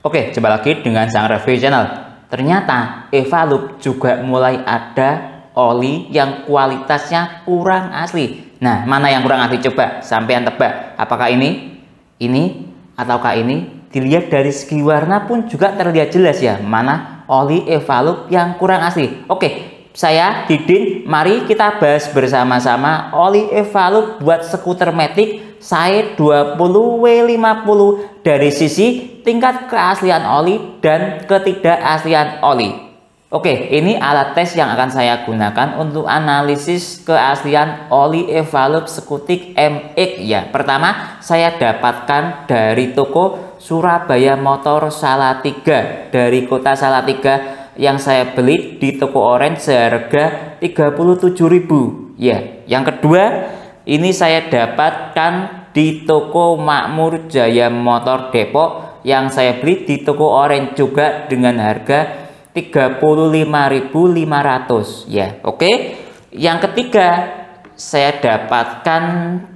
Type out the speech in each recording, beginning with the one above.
Oke, coba lagi dengan Sang Review Channel. Ternyata Evalup juga mulai ada oli yang kualitasnya kurang asli. Nah, mana yang kurang asli? Coba sampean tebak. Apakah ini, ataukah ini? Dilihat dari segi warna pun juga terlihat jelas ya, mana oli Evalup yang kurang asli. Oke, saya Didin, mari kita bahas bersama-sama oli Evalup buat skuter Matic Side 20W50 dari sisi tingkat keaslian oli dan ketidakaslian oli. Oke, ini alat tes yang akan saya gunakan untuk analisis keaslian oli Evalup Scutic MX ya. Pertama, saya dapatkan dari toko Surabaya Motor Salatiga dari kota Salatiga, yang saya beli di toko Orange seharga 37.000 ya. Yang kedua, ini saya dapatkan di toko Makmur Jaya Motor Depok, yang saya beli di toko Orange juga dengan harga 35.500 ya. Oke. Yang ketiga, saya dapatkan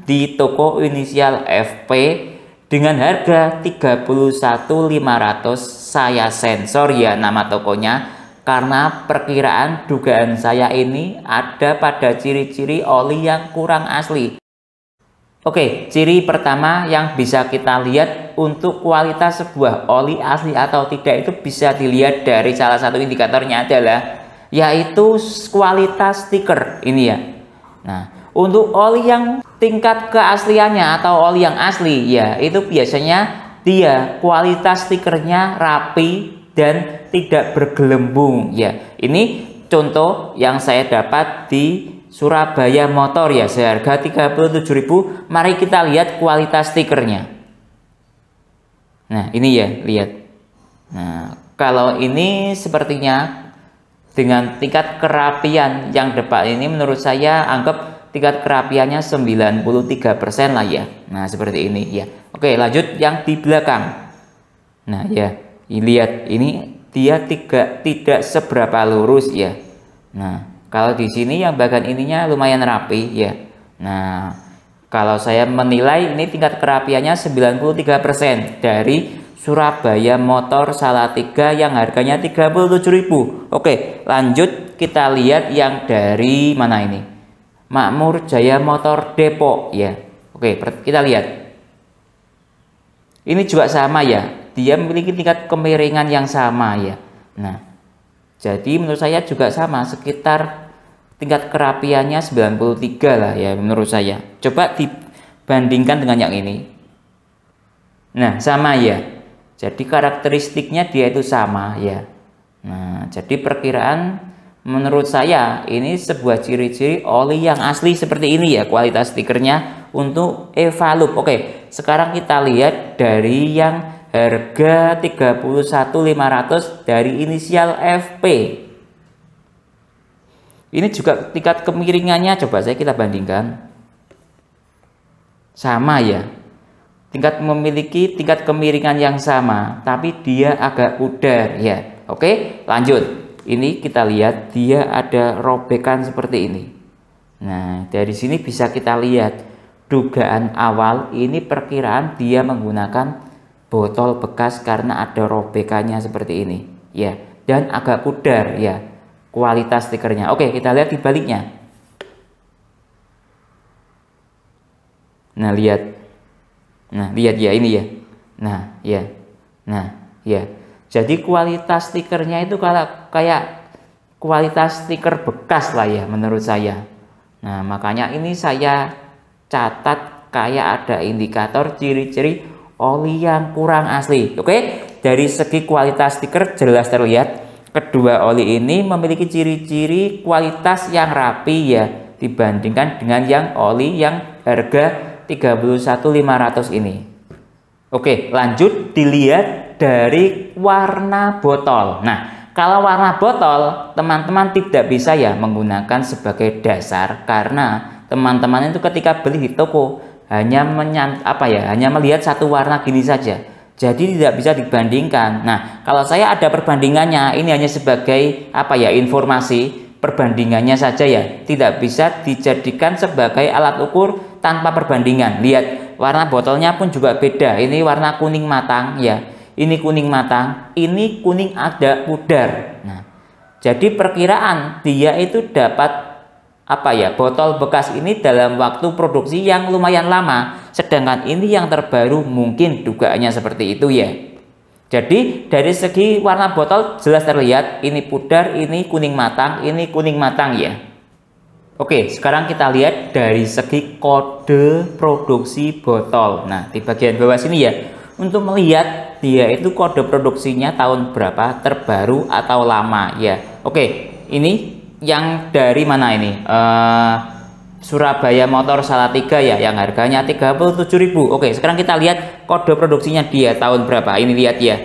di toko Inisial FP dengan harga 31.500. Saya sensor ya nama tokonya, karena perkiraan dugaan saya ini ada pada ciri-ciri oli yang kurang asli. Oke, ciri pertama yang bisa kita lihat untuk kualitas sebuah oli asli atau tidak itu bisa dilihat dari salah satu indikatornya adalah yaitu kualitas stiker ini ya. Nah, untuk oli yang tingkat keasliannya atau oli yang asli ya, itu biasanya dia kualitas stikernya rapi dan tidak bergelembung ya. Ini contoh yang saya dapat di Surabaya Motor ya, seharga 37.000. Mari kita lihat kualitas stikernya. Nah, ini ya, lihat. Nah, kalau ini sepertinya dengan tingkat kerapian yang depan ini, menurut saya anggap tingkat kerapiannya 93% lah ya. Nah, seperti ini ya. Oke, lanjut yang di belakang. Nah, ya, lihat ini dia tidak seberapa lurus ya. Nah, kalau di sini yang bagian ininya lumayan rapi ya. Nah, kalau saya menilai ini tingkat kerapiannya 93% dari Surabaya Motor Salatiga yang harganya 37.000. Oke, lanjut kita lihat yang dari mana ini? Makmur Jaya Motor Depok ya. Oke, kita lihat. Ini juga sama ya. Dia memiliki tingkat kemiringan yang sama ya. Nah, jadi menurut saya juga sama, sekitar tingkat kerapiannya 93 lah ya menurut saya. Coba dibandingkan dengan yang ini. Nah, sama ya. Jadi karakteristiknya dia itu sama ya. Nah, jadi perkiraan menurut saya ini sebuah ciri-ciri oli yang asli seperti ini ya, kualitas stikernya untuk Evalup. Oke, sekarang kita lihat dari yang harga 31.500 dari Inisial FP. Ini juga tingkat kemiringannya, coba kita bandingkan. Sama ya. Memiliki tingkat kemiringan yang sama, tapi dia agak pudar ya. Oke, lanjut. Ini kita lihat dia ada robekan seperti ini. Nah, dari sini bisa kita lihat dugaan awal ini perkiraan dia menggunakan botol bekas karena ada robekannya seperti ini ya, dan agak pudar ya kualitas stikernya. Oke, kita lihat di baliknya. Nah, lihat. Nah, lihat ya ini ya. Nah, ya. Nah, ya. Jadi kualitas stikernya itu kayak kualitas stiker bekas lah ya menurut saya. Nah, makanya ini saya catat kayak ada indikator ciri-ciri oli yang kurang asli. Oke, dari segi kualitas stiker jelas terlihat kedua oli ini memiliki ciri-ciri kualitas yang rapi ya, dibandingkan dengan yang oli yang harga 31.500 ini. Oke, lanjut dilihat dari warna botol. Nah, kalau warna botol teman-teman tidak bisa ya menggunakan sebagai dasar, karena teman-teman itu ketika beli di toko hanya melihat satu warna gini saja, jadi tidak bisa dibandingkan. Nah, kalau saya ada perbandingannya, ini hanya sebagai informasi perbandingannya saja ya, tidak bisa dijadikan sebagai alat ukur tanpa perbandingan. Lihat, warna botolnya pun juga beda. Ini warna kuning matang ya, ini kuning matang, ini kuning agak pudar. Nah, jadi perkiraan dia itu dapat apa ya, botol bekas ini dalam waktu produksi yang lumayan lama, sedangkan ini yang terbaru mungkin dugaannya seperti itu ya. Jadi dari segi warna botol jelas terlihat ini pudar, ini kuning matang, ini kuning matang ya. Oke, sekarang kita lihat dari segi kode produksi botol. Nah, di bagian bawah sini ya, untuk melihat dia itu kode produksinya tahun berapa, terbaru atau lama ya. Oke, ini yang dari mana ini? Surabaya Motor Salatiga ya, yang harganya 37.000. Oke, sekarang kita lihat kode produksinya dia tahun berapa. Ini lihat ya,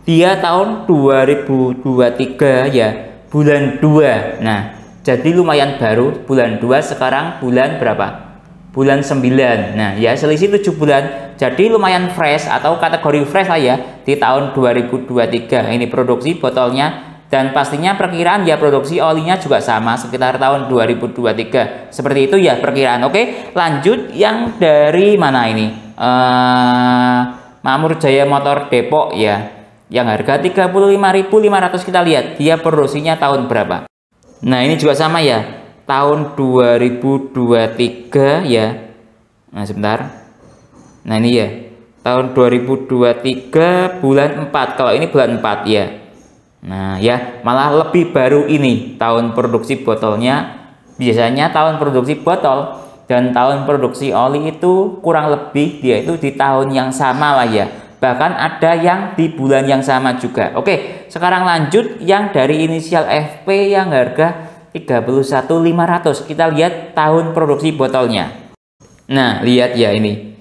dia tahun 2023 ya, bulan 2. Nah, jadi lumayan baru, bulan 2, sekarang bulan berapa? Bulan 9. Nah ya, selisih 7 bulan, jadi lumayan fresh atau kategori fresh lah ya, di tahun 2023. Ini produksi botolnya, dan pastinya perkiraan ya produksi olinya juga sama sekitar tahun 2023. Seperti itu ya perkiraan. Oke, lanjut yang dari mana ini? Makmur Jaya Motor Depok ya, yang harga 35.500. Kita lihat dia produksinya tahun berapa. Nah, ini juga sama ya, tahun 2023 ya. Nah, sebentar. Nah, ini ya, tahun 2023 bulan 4. Kalau ini bulan 4 ya. Nah ya, malah lebih baru ini tahun produksi botolnya. Biasanya tahun produksi botol dan tahun produksi oli itu kurang lebih dia itu di tahun yang sama lah ya, bahkan ada yang di bulan yang sama juga. Oke, sekarang lanjut yang dari inisial FP yang harga 31.500. Kita lihat tahun produksi botolnya. Nah, lihat ya, ini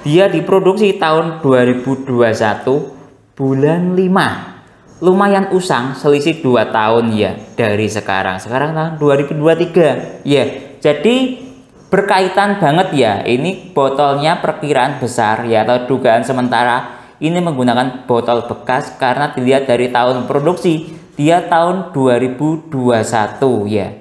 dia diproduksi tahun 2021 bulan 5. Lumayan usang, selisih 2 tahun ya dari sekarang. Sekarang tahun 2023 ya. Jadi berkaitan banget ya. Ini botolnya perkiraan besar ya, atau dugaan sementara ini menggunakan botol bekas karena dilihat dari tahun produksi dia tahun 2021 ya.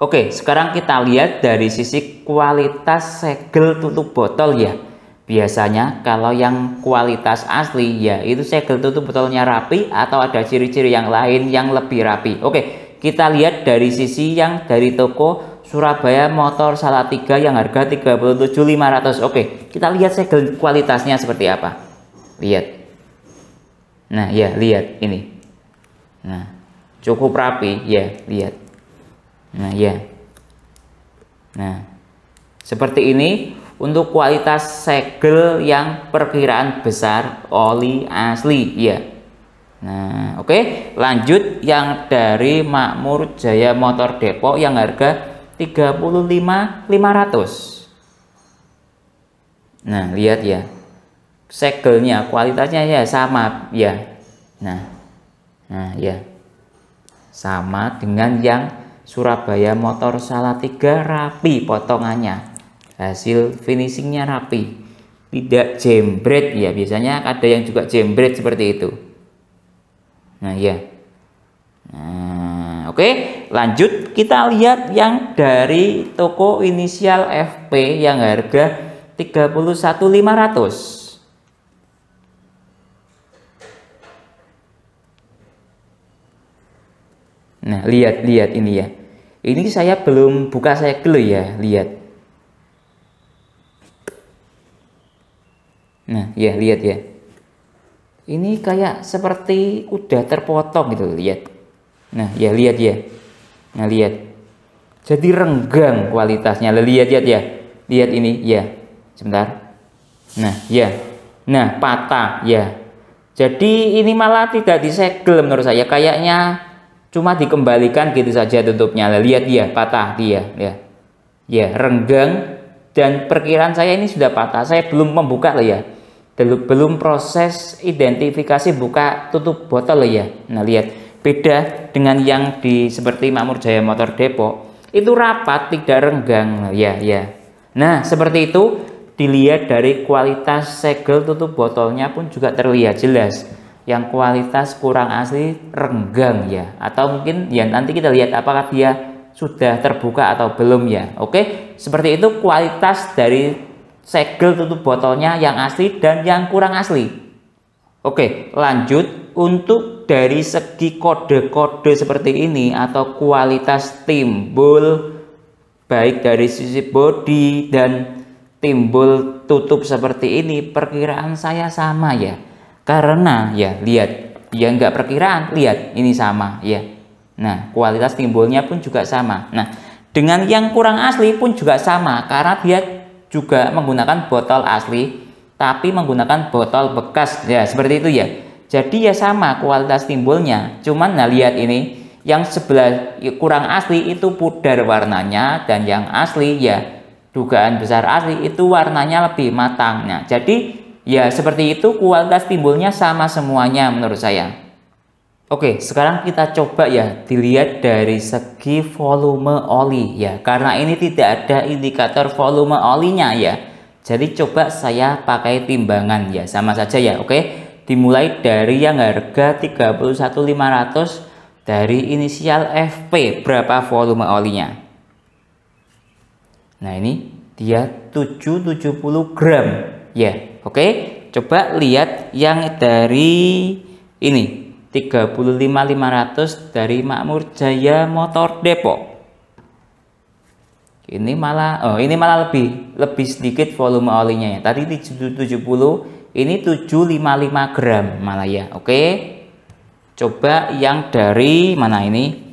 Oke, sekarang kita lihat dari sisi kualitas segel tutup botol ya. Biasanya kalau yang kualitas asli ya, itu segel tutup botolnya rapi atau ada ciri-ciri yang lain yang lebih rapi. Oke, kita lihat dari sisi yang dari toko Surabaya Motor Salatiga yang harga 37.500. Oke, kita lihat segel kualitasnya seperti apa. Lihat. Nah ya, lihat ini. Nah, cukup rapi ya, lihat. Nah ya. Nah, seperti ini untuk kualitas segel yang perkiraan besar oli asli ya. Nah, oke, lanjut yang dari Makmur Jaya Motor Depok yang harga 35.500. Nah, lihat ya, segelnya kualitasnya ya sama ya. Nah ya, sama dengan yang Surabaya Motor Salatiga, rapi potongannya. Hasil finishingnya rapi, tidak jembret ya. Biasanya ada yang juga jembret seperti itu. Nah ya. Nah, oke, lanjut kita lihat yang dari toko inisial FP yang harga 31.500. Nah, lihat ini ya. Ini saya belum buka segel ya, lihat. Nah ya, lihat ya, ini kayak seperti udah terpotong gitu, lihat. Nah ya, lihat ya. Nah lihat, jadi renggang kualitasnya. Lihat ya, lihat ini ya, sebentar. Nah ya, nah patah ya. Jadi ini malah tidak disegel menurut saya, kayaknya cuma dikembalikan gitu saja tutupnya. Lihat dia patah dia ya, renggang. Dan perkiraan saya ini sudah patah. Saya belum membuka lah ya, belum proses identifikasi buka tutup botol ya. Nah lihat, beda dengan yang di seperti Makmur Jaya Motor Depok, itu rapat tidak renggang ya. Nah seperti itu, dilihat dari kualitas segel tutup botolnya pun juga terlihat jelas. Yang kualitas kurang asli renggang ya, atau mungkin ya nanti kita lihat apakah dia sudah terbuka atau belum ya. Oke, seperti itu kualitas dari segel tutup botolnya yang asli dan yang kurang asli. Oke, lanjut. Untuk dari segi kode-kode seperti ini atau kualitas timbul baik dari sisi body dan timbul tutup seperti ini, perkiraan saya sama ya. Karena ya lihat, ya nggak perkiraan, lihat ini sama ya. Nah, kualitas timbulnya pun juga sama. Nah, dengan yang kurang asli pun juga sama karena dia juga menggunakan botol asli tapi menggunakan botol bekas ya, seperti itu ya. Jadi ya sama kualitas timbulnya, cuman nah lihat ini yang sebelah kurang asli itu pudar warnanya, dan yang asli ya dugaan besar asli itu warnanya lebih matang. Nah, jadi ya seperti itu, kualitas timbulnya sama semuanya menurut saya. Oke, sekarang kita coba ya dilihat dari segi volume oli ya, karena ini tidak ada indikator volume olinya ya. Jadi coba saya pakai timbangan ya, sama saja ya. Oke, dimulai dari yang harga 31.500 dari inisial FP, berapa volume olinya. Nah, ini dia 770 gram ya. Oke, coba lihat yang dari ini 35.500 dari Makmur Jaya Motor Depok. Ini malah lebih sedikit volume olinya ya. Tadi 770, ini 755 gram malah ya. Oke. Coba yang dari mana ini?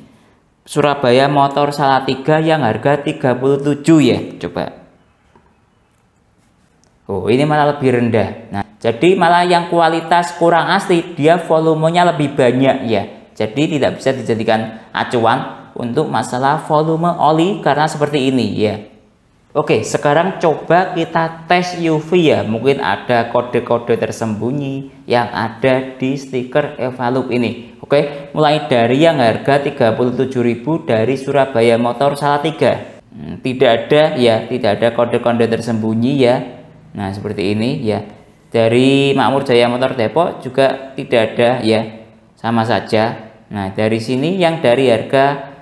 Surabaya Motor Salatiga yang harga 37 ya. Coba. Oh, ini malah lebih rendah. Nah, jadi malah yang kualitas kurang asli dia volumenya lebih banyak ya. Jadi tidak bisa dijadikan acuan untuk masalah volume oli karena seperti ini ya. Oke, sekarang coba kita tes UV ya. Mungkin ada kode-kode tersembunyi yang ada di stiker Evalup ini. Oke, mulai dari yang harga 37.000 dari Surabaya Motor Salatiga. Tidak ada ya, tidak ada kode-kode tersembunyi ya. Nah, seperti ini ya. Dari Makmur Jaya Motor Depok juga tidak ada ya. Sama saja. Nah, dari sini yang dari harga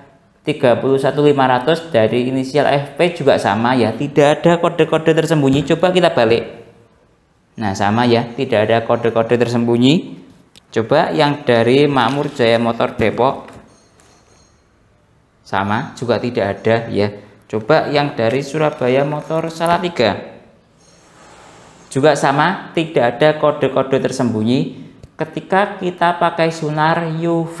31.500 dari inisial FP juga sama ya, tidak ada kode-kode tersembunyi. Coba kita balik. Nah, sama ya, tidak ada kode-kode tersembunyi. Coba yang dari Makmur Jaya Motor Depok, sama juga tidak ada ya. Coba yang dari Surabaya Motor Salatiga, juga sama, tidak ada kode-kode tersembunyi ketika kita pakai sonar UV.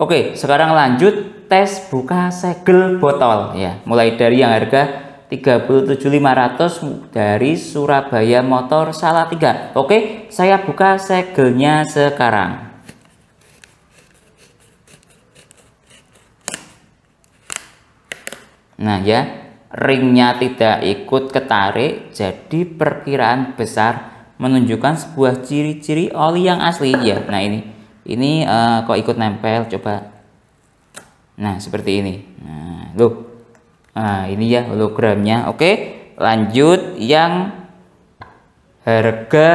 Oke, sekarang lanjut tes buka segel botol ya. Mulai dari yang harga 37.500 dari Surabaya Motor Salatiga. Oke, saya buka segelnya sekarang. Nah ya, ringnya tidak ikut ketarik, jadi perkiraan besar menunjukkan sebuah ciri-ciri oli yang asli ya. Nah, ini kok ikut nempel, coba. Nah, seperti ini. Nah, loh. Nah, ini ya hologramnya. Oke, lanjut yang harga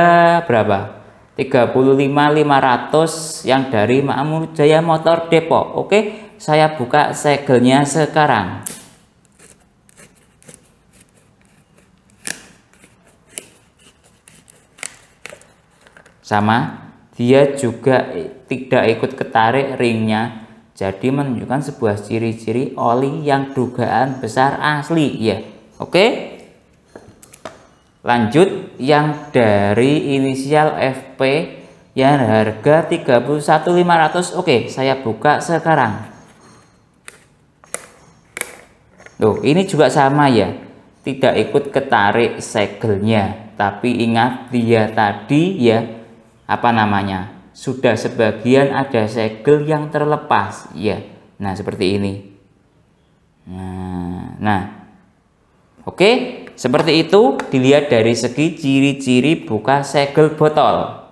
berapa? 35.500 yang dari Makmur Jaya Motor Depok. Oke, saya buka segelnya sekarang. Sama, dia juga tidak ikut ketarik ringnya, jadi menunjukkan sebuah ciri-ciri oli yang dugaan besar asli ya. Oke, lanjut yang dari inisial FP yang harga 31.500. Oke, saya buka sekarang. Loh, ini juga sama ya, tidak ikut ketarik segelnya, tapi ingat dia tadi ya, apa namanya, sudah sebagian ada segel yang terlepas ya. Nah, seperti ini. Nah, oke, seperti itu dilihat dari segi ciri-ciri buka segel botol.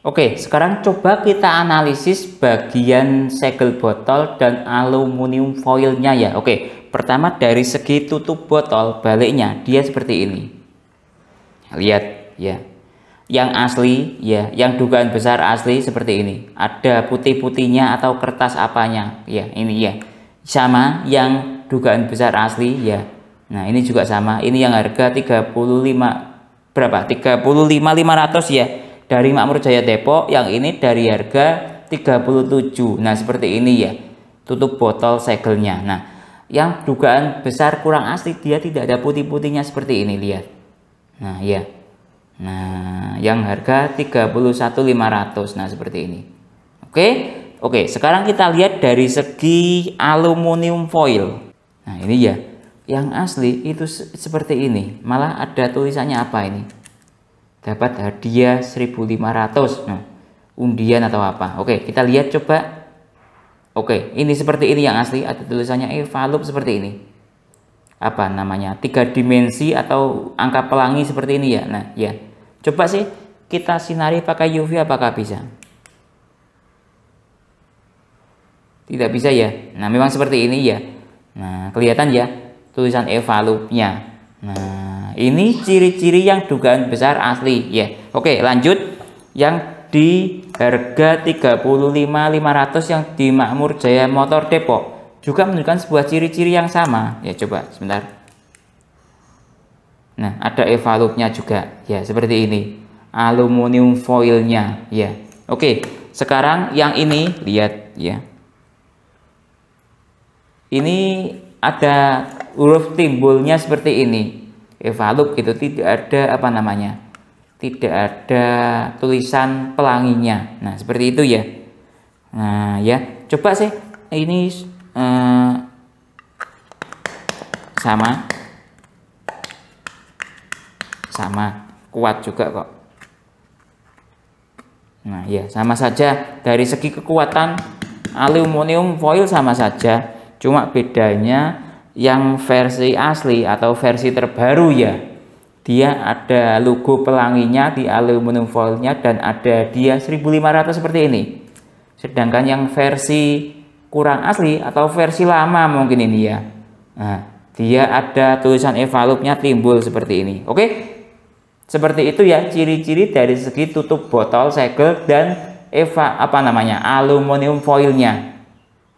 Oke, sekarang coba kita analisis bagian segel botol dan aluminium foilnya ya. Oke, pertama dari segi tutup botol baliknya dia seperti ini. Lihat ya. Yang asli ya, yang dugaan besar asli seperti ini. Ada putih-putihnya atau kertas apanya ya, ini ya. Sama yang dugaan besar asli ya. Nah, ini juga sama. Ini yang harga 35 berapa? 35.500 ya dari Makmur Jaya Depok, yang ini dari harga 37. Nah, seperti ini ya. Tutup botol segelnya. Nah, yang dugaan besar kurang asli, dia tidak ada putih-putihnya seperti ini, lihat. Nah, ya. Nah, yang harga 31.500. Nah, seperti ini. Oke, sekarang kita lihat dari segi aluminium foil. Nah, ini ya. Yang asli itu seperti ini. Malah ada tulisannya apa ini? Dapat hadiah 1.500. Nah, undian atau apa. Oke, kita lihat coba. Oke, ini seperti ini yang asli. Ada tulisannya Evalup seperti ini. Apa namanya? 3 dimensi atau angka pelangi seperti ini ya. Nah, ya. Coba sih kita sinari pakai UV, apakah bisa? Tidak bisa ya. Nah, memang seperti ini ya. Nah, kelihatan ya tulisan Evalupnya. Nah, ini ciri-ciri yang dugaan besar asli ya. Oke, lanjut. Yang di harga 35.500 yang di Makmur Jaya Motor Depok juga menunjukkan sebuah ciri-ciri yang sama. Ya, coba sebentar. Nah, ada Evalupnya juga. Ya, seperti ini. Aluminium foilnya ya. Oke, sekarang yang ini lihat ya. Ini ada huruf timbulnya seperti ini, Evalup gitu, tidak ada apa namanya, tidak ada tulisan pelanginya. Nah, seperti itu ya. Nah, ya, coba sih ini sama kuat juga kok. Nah, ya, sama saja dari segi kekuatan aluminium foil sama saja. Cuma bedanya yang versi asli atau versi terbaru ya, dia ada logo pelanginya di aluminium foilnya dan ada dia 1.500 seperti ini. Sedangkan yang versi kurang asli atau versi lama mungkin ini ya, nah, dia ada tulisan Evalupnya timbul seperti ini. Oke, seperti itu ya ciri-ciri dari segi tutup botol segel dan aluminium foilnya.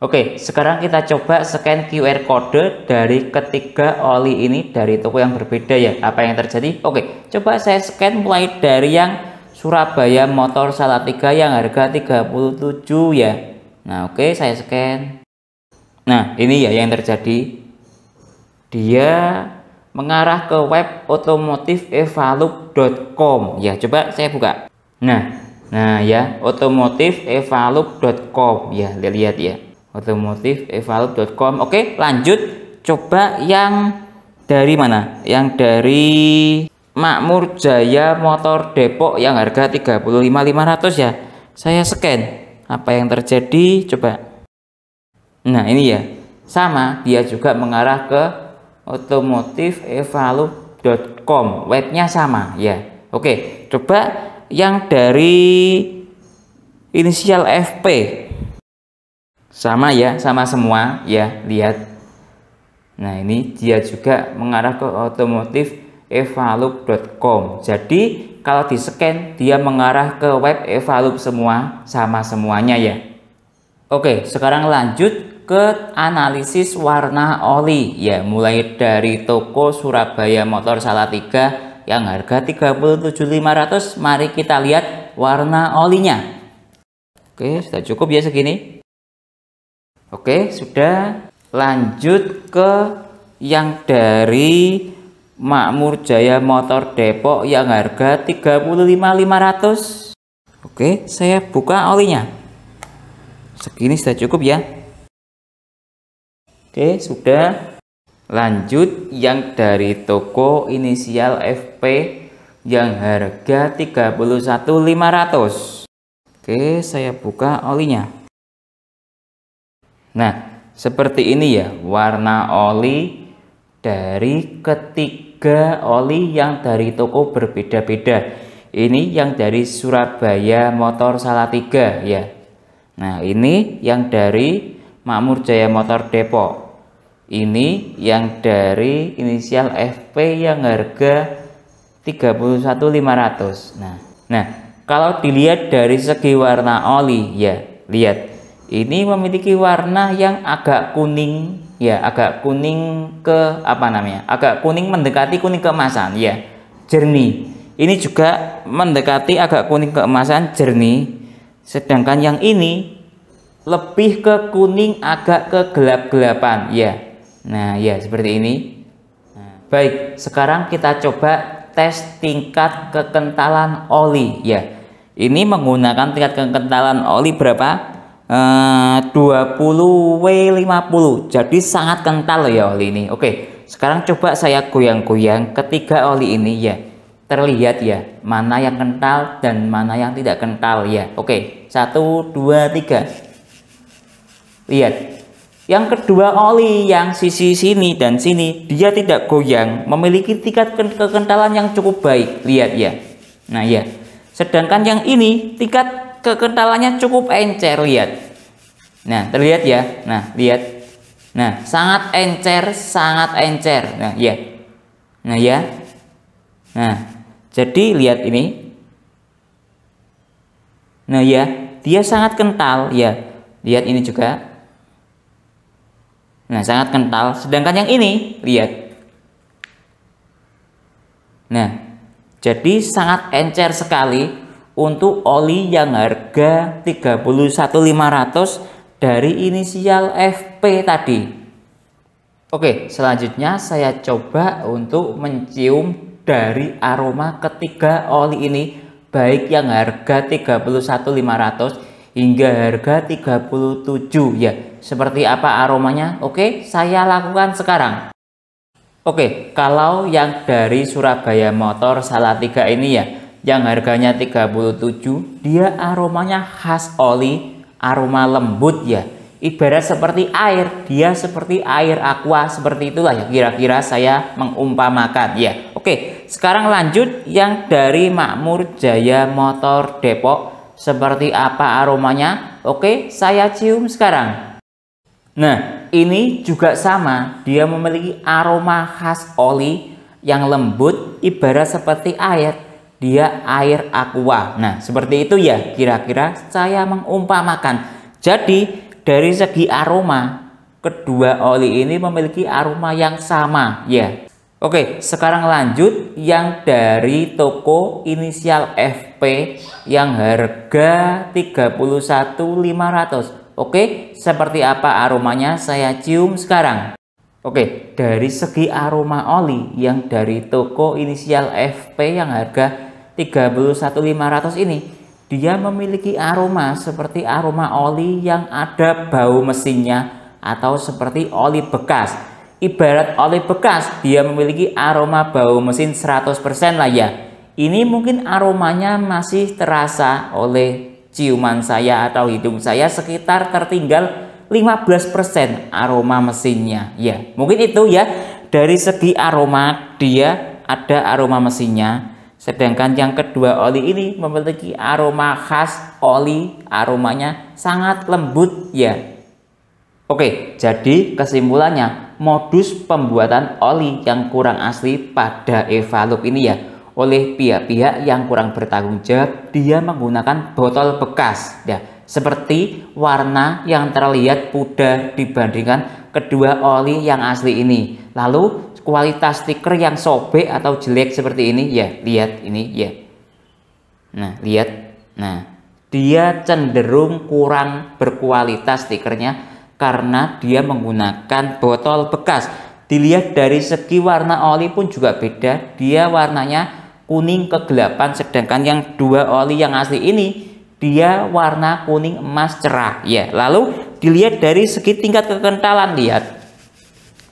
Oke, sekarang kita coba scan QR code dari ketiga oli ini dari toko yang berbeda ya. Apa yang terjadi? Oke, coba saya scan mulai dari yang Surabaya Motor Salatiga yang harga 37 ya. Nah, oke, saya scan. Nah, ini ya yang terjadi. Dia mengarah ke web otomotifevalup.com ya. Coba saya buka. Nah ya, otomotifevalup.com ya, lihat ya. otomotifevalup.com. Oke, lanjut. Coba yang dari mana? Yang dari Makmur Jaya Motor Depok yang harga 35.500 ya. Saya scan. Apa yang terjadi? Coba. Nah, ini ya. Sama, dia juga mengarah ke otomotifevalup.com. Webnya sama ya. Oke, coba yang dari inisial FP. Sama ya, sama semua ya, lihat. Nah, ini dia juga mengarah ke otomotifevalup.com. Jadi kalau di scan dia mengarah ke web Evalup semua, sama semuanya ya. Oke, sekarang lanjut ke analisis warna oli ya, mulai dari toko Surabaya Motor Salatiga yang harga 37.500. Mari kita lihat warna olinya. Oke, sudah cukup ya segini. Oke, sudah. Lanjut ke yang dari Makmur Jaya Motor Depok yang harga 35.500. Oke, saya buka olinya. Segini sudah cukup ya. Oke, sudah. Lanjut yang dari toko inisial FP yang harga 31.500. Oke, saya buka olinya. Nah, seperti ini ya warna oli dari ketiga oli yang dari toko berbeda-beda. Ini yang dari Surabaya Motor Salatiga ya. Nah, ini yang dari Makmur Jaya Motor Depok. Ini yang dari inisial FP yang harga 31.500. Nah, kalau dilihat dari segi warna oli ya, lihat. Ini memiliki warna yang agak kuning ya, agak kuning ke apa namanya? Agak kuning mendekati kuning keemasan ya. Jernih. Ini juga mendekati agak kuning keemasan jernih, sedangkan yang ini lebih ke kuning agak kegelap-gelapan ya. Nah ya seperti ini. Nah, baik, sekarang kita coba tes tingkat kekentalan oli ya. Ini menggunakan tingkat kekentalan oli berapa? 20W50. Jadi sangat kental ya oli ini. Oke, sekarang coba saya goyang-goyang ketiga oli ini ya. Terlihat ya mana yang kental dan mana yang tidak kental ya. Oke, 1 2 3. Lihat, yang kedua oli yang sisi sini dan sini dia tidak goyang, memiliki tingkat kekentalan yang cukup baik. Lihat ya. Nah ya, sedangkan yang ini tingkat kekentalannya cukup encer, lihat. Nah terlihat ya. Nah lihat. Nah sangat encer, sangat encer. Nah ya. Nah ya. Nah jadi lihat ini. Nah ya, dia sangat kental ya. Lihat ini juga. Nah sangat kental. Sedangkan yang ini, lihat. Nah jadi sangat encer sekali untuk oli yang harga 31.500 dari inisial FP tadi. Oke, selanjutnya saya coba untuk mencium dari aroma ketiga oli ini, baik yang harga 31.500 hingga harga 37 ya. Seperti apa aromanya? Oke, saya lakukan sekarang. Oke, kalau yang dari Surabaya Motor Salatiga ini ya, yang harganya 37, dia aromanya khas oli, aroma lembut ya. Ibarat seperti air, dia seperti air aqua, seperti itulah ya kira-kira saya mengumpamakan ya. Oke, sekarang lanjut yang dari Makmur Jaya Motor Depok, seperti apa aromanya? Oke, saya cium sekarang. Nah, ini juga sama, dia memiliki aroma khas oli yang lembut, ibarat seperti air. Dia air aqua. Nah seperti itu ya kira-kira saya mengumpamakan. Jadi dari segi aroma kedua oli ini memiliki aroma yang sama ya. Oke, sekarang lanjut yang dari toko inisial FP yang harga 31.500. Oke, seperti apa aromanya saya cium sekarang. Oke, dari segi aroma oli yang dari toko inisial FP yang harga 31.500 ini, dia memiliki aroma seperti aroma oli yang ada bau mesinnya atau seperti oli bekas. Ibarat oli bekas, dia memiliki aroma bau mesin 100% lah ya. Ini mungkin aromanya masih terasa oleh ciuman saya atau hidung saya sekitar tertinggal 15% aroma mesinnya ya. Mungkin itu ya, dari segi aroma dia ada aroma mesinnya. Sedangkan yang kedua oli ini memiliki aroma khas oli, aromanya sangat lembut ya. Oke, jadi kesimpulannya modus pembuatan oli yang kurang asli pada Evalup ini ya, oleh pihak-pihak yang kurang bertanggung jawab, dia menggunakan botol bekas ya, seperti warna yang terlihat pudar dibandingkan kedua oli yang asli ini. Lalu kualitas stiker yang sobek atau jelek seperti ini ya, lihat ini ya. Nah lihat, nah dia cenderung kurang berkualitas stikernya karena dia menggunakan botol bekas. Dilihat dari segi warna oli pun juga beda, dia warnanya kuning kegelapan, sedangkan yang dua oli yang asli ini dia warna kuning emas cerah ya. Lalu dilihat dari segi tingkat kekentalan, lihat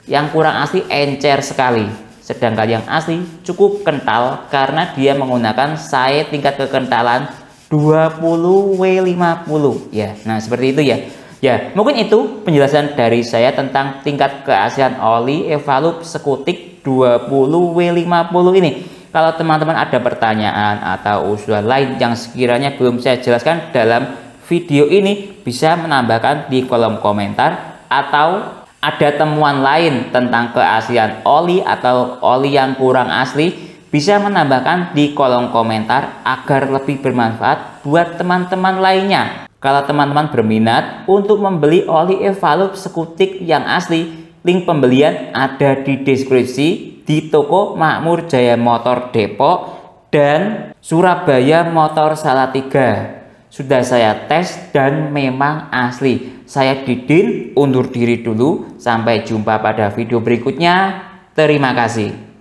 yang kurang asli encer sekali, sedangkan yang asli cukup kental karena dia menggunakan saya tingkat kekentalan 20W50 ya. Nah seperti itu ya. Ya mungkin itu penjelasan dari saya tentang tingkat keaslian oli Evalup Sekutik 20W50 ini. Kalau teman-teman ada pertanyaan atau usulan lain yang sekiranya belum saya jelaskan dalam video ini, bisa menambahkan di kolom komentar, atau ada temuan lain tentang keaslian oli atau oli yang kurang asli, bisa menambahkan di kolom komentar agar lebih bermanfaat buat teman-teman lainnya. Kalau teman-teman berminat untuk membeli oli Evalup Sekutik yang asli, link pembelian ada di deskripsi di toko Makmur Jaya Motor Depok dan Surabaya Motor Salatiga. Sudah saya tes dan memang asli. Saya Didin undur diri dulu. Sampai jumpa pada video berikutnya. Terima kasih.